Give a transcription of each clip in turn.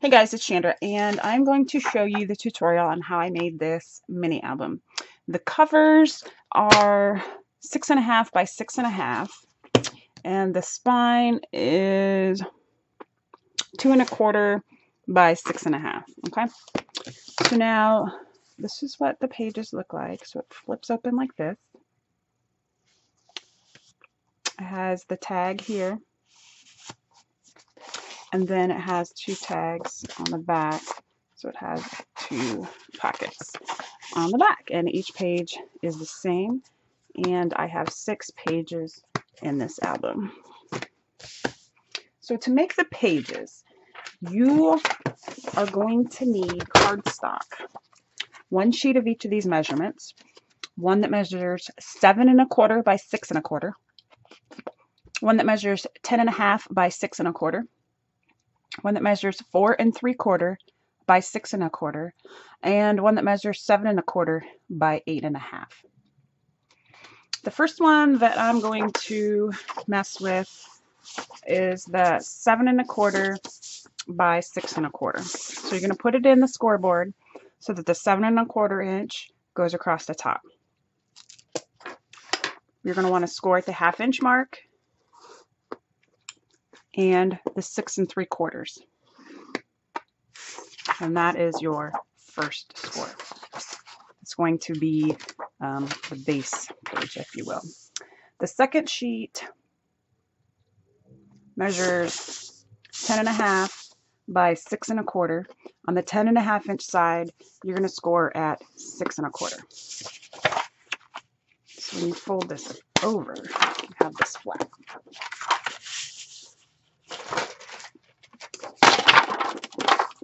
Hey guys, it's Chandra, and I'm going to show you the tutorial on how I made this mini album. The covers are 6.5 by 6.5, and the spine is 2.25 by 6.5. Okay, so now this is what the pages look like. So it flips open like this. It has the tag here, and then it has two tags on the back. So it has two pockets on the back, and each page is the same, and I have 6 pages in this album. So to make the pages, you are going to need cardstock, one sheet of each of these measurements, one that measures 7.25 by 6.25, one that measures 10.5 by 6.25, one that measures 4.75 by 6.25, and one that measures 7.25 by 8.5. The first one that I'm going to mess with is the 7.25 by 6.25. So you're going to put it in the scoreboard so that the 7.25 inch goes across the top. You're going to want to score at the 1/2 inch mark and the 6.75. And that is your first score. It's going to be the base page, if you will. The second sheet measures 10.5 by 6.25. On the 10.5 inch side, you're going to score at 6.25. So when you fold this over, you have this flap.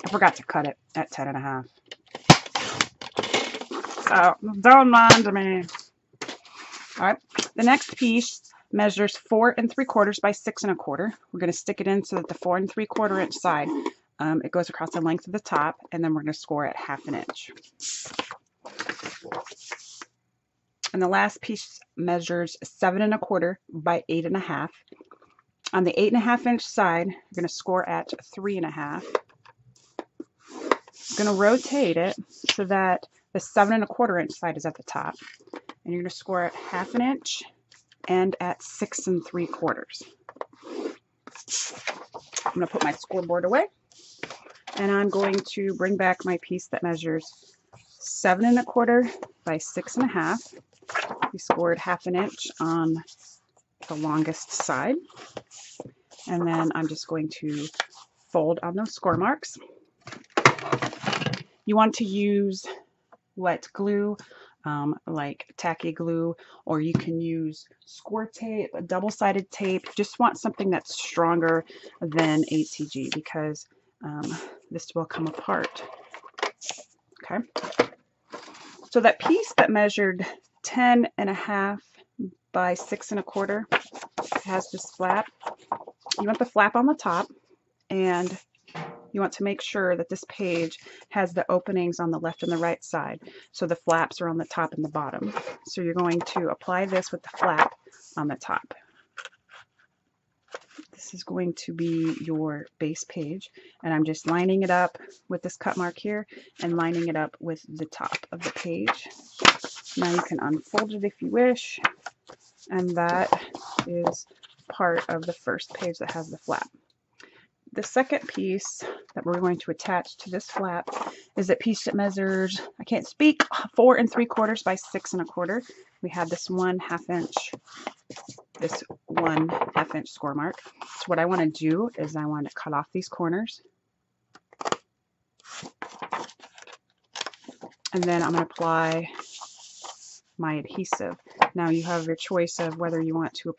I forgot to cut it at 10.5. So don't mind me. All right, the next piece measures 4.75 by 6.25. We're going to stick it in so that the 4.75 inch side, it goes across the length of the top, and then we're going to score at 1/2 inch. And the last piece measures 7.25 by 8.5. On the 8.5 inch side, you're going to score at 3.5. You're going to rotate it so that the 7.25 inch side is at the top, and you're going to score at 1/2 inch and at 6.75. I'm going to put my scoreboard away, and I'm going to bring back my piece that measures 7.25 by 6.5. We scored 1/2 inch on the longest side, and then I'm just going to fold on those score marks. You want to use wet glue, like tacky glue, or you can use score tape, double-sided tape. You just want something that's stronger than ACG because this will come apart. Okay, so that piece that measured 10.5 by 6.25 has this flap. You want the flap on the top, and you want to make sure that this page has the openings on the left and the right side, so the flaps are on the top and the bottom. So you're going to apply this with the flap on the top. This is going to be your base page, and I'm just lining it up with this cut mark here and lining it up with the top of the page. Now you can unfold it if you wish, and that is part of the first page that has the flap. The second piece that we're going to attach to this flap is that piece that measures, I can't speak, 4.75 by 6.25. We have this 1/2 inch, this 1/2 inch score mark. So what I want to do is I want to cut off these corners, and then I'm going to apply my adhesive. Now you have your choice of whether you want to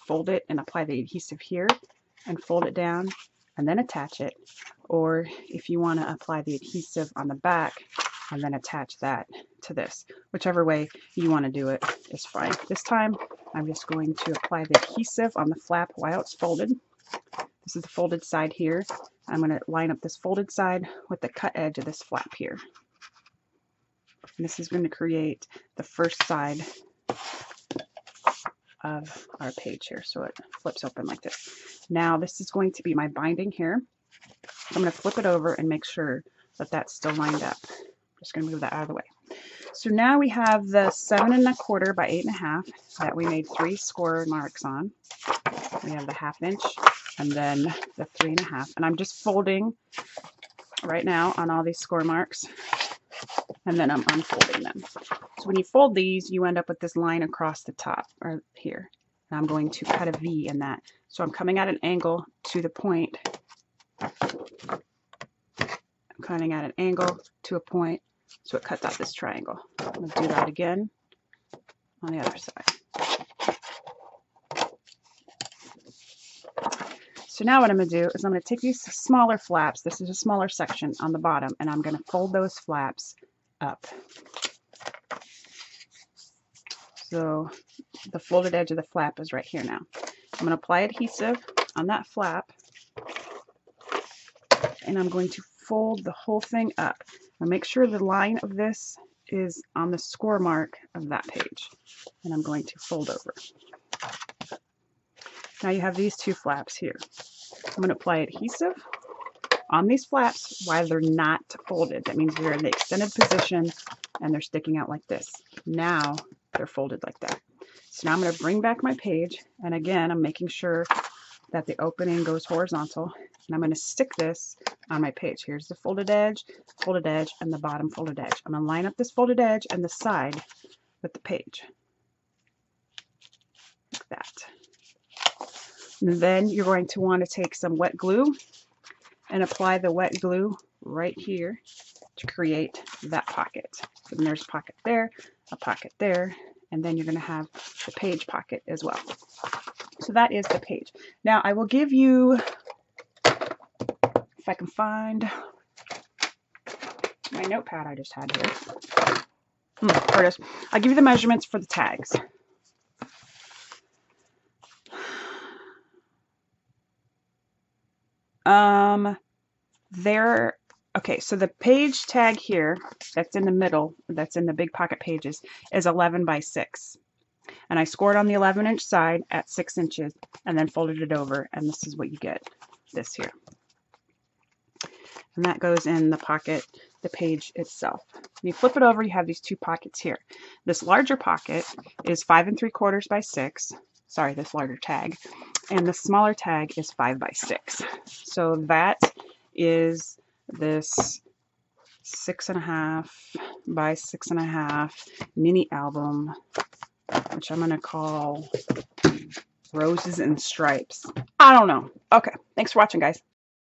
fold it and apply the adhesive here and fold it down and then attach it, or if you want to apply the adhesive on the back and then attach that to this. Whichever way you want to do it is fine. This time I'm just going to apply the adhesive on the flap while it's folded. This is the folded side here. I'm going to line up this folded side with the cut edge of this flap here. And this is going to create the first side of our page here, so it flips open like this. Now this is going to be my binding here. I'm going to flip it over and make sure that that's still lined up. Just going to move that out of the way. So now we have the 7 1/4 by 8 1/2 that we made 3 score marks on. We have the 1/2 inch and then the 3 1/2. And I'm just folding right now on all these score marks, and then I'm unfolding them. So when you fold these, you end up with this line across the top, or here. And I'm going to cut a V in that. So I'm coming at an angle to the point. I'm cutting at an angle to a point, so it cuts out this triangle. I'm going to do that again on the other side. So now what I'm going to do is I'm going to take these smaller flaps. This is a smaller section on the bottom, and I'm going to fold those flaps up. So the folded edge of the flap is right here now. I'm going to apply adhesive on that flap, and I'm going to fold the whole thing up. Now make sure the line of this is on the score mark of that page, and I'm going to fold over. Now you have these 2 flaps here. I'm going to apply adhesive on these flaps while they're not folded. That means they're in the extended position and they're sticking out like this. Now they're folded like that. So now I'm going to bring back my page, and again I'm making sure that the opening goes horizontal, and I'm going to stick this on my page. Here's the folded edge, and the bottom folded edge. I'm going to line up this folded edge and the side with the page like that. And then you're going to want to take some wet glue and apply the wet glue right here to create that pocket. So then there's a pocket there, a pocket there, and then you're going to have the page pocket as well. So that is the page. Now I will give you, if I can find my notepad I just had here. There it is. I'll give you the measurements for the tags. Okay, so the page tag here, that's in the middle, that's in the big pocket pages, is 11 by 6. And I scored on the 11-inch side at 6 inches and then folded it over, and this is what you get, this here. And that goes in the pocket, the page itself. When you flip it over, you have these 2 pockets here. This larger pocket is 5 3/4 by 6. Sorry, this larger tag. And the smaller tag is 5 by 6. So that is this 6 1/2 by 6 1/2 mini album, which I'm going to call Roses and Stripes. I don't know. Okay, thanks for watching, guys.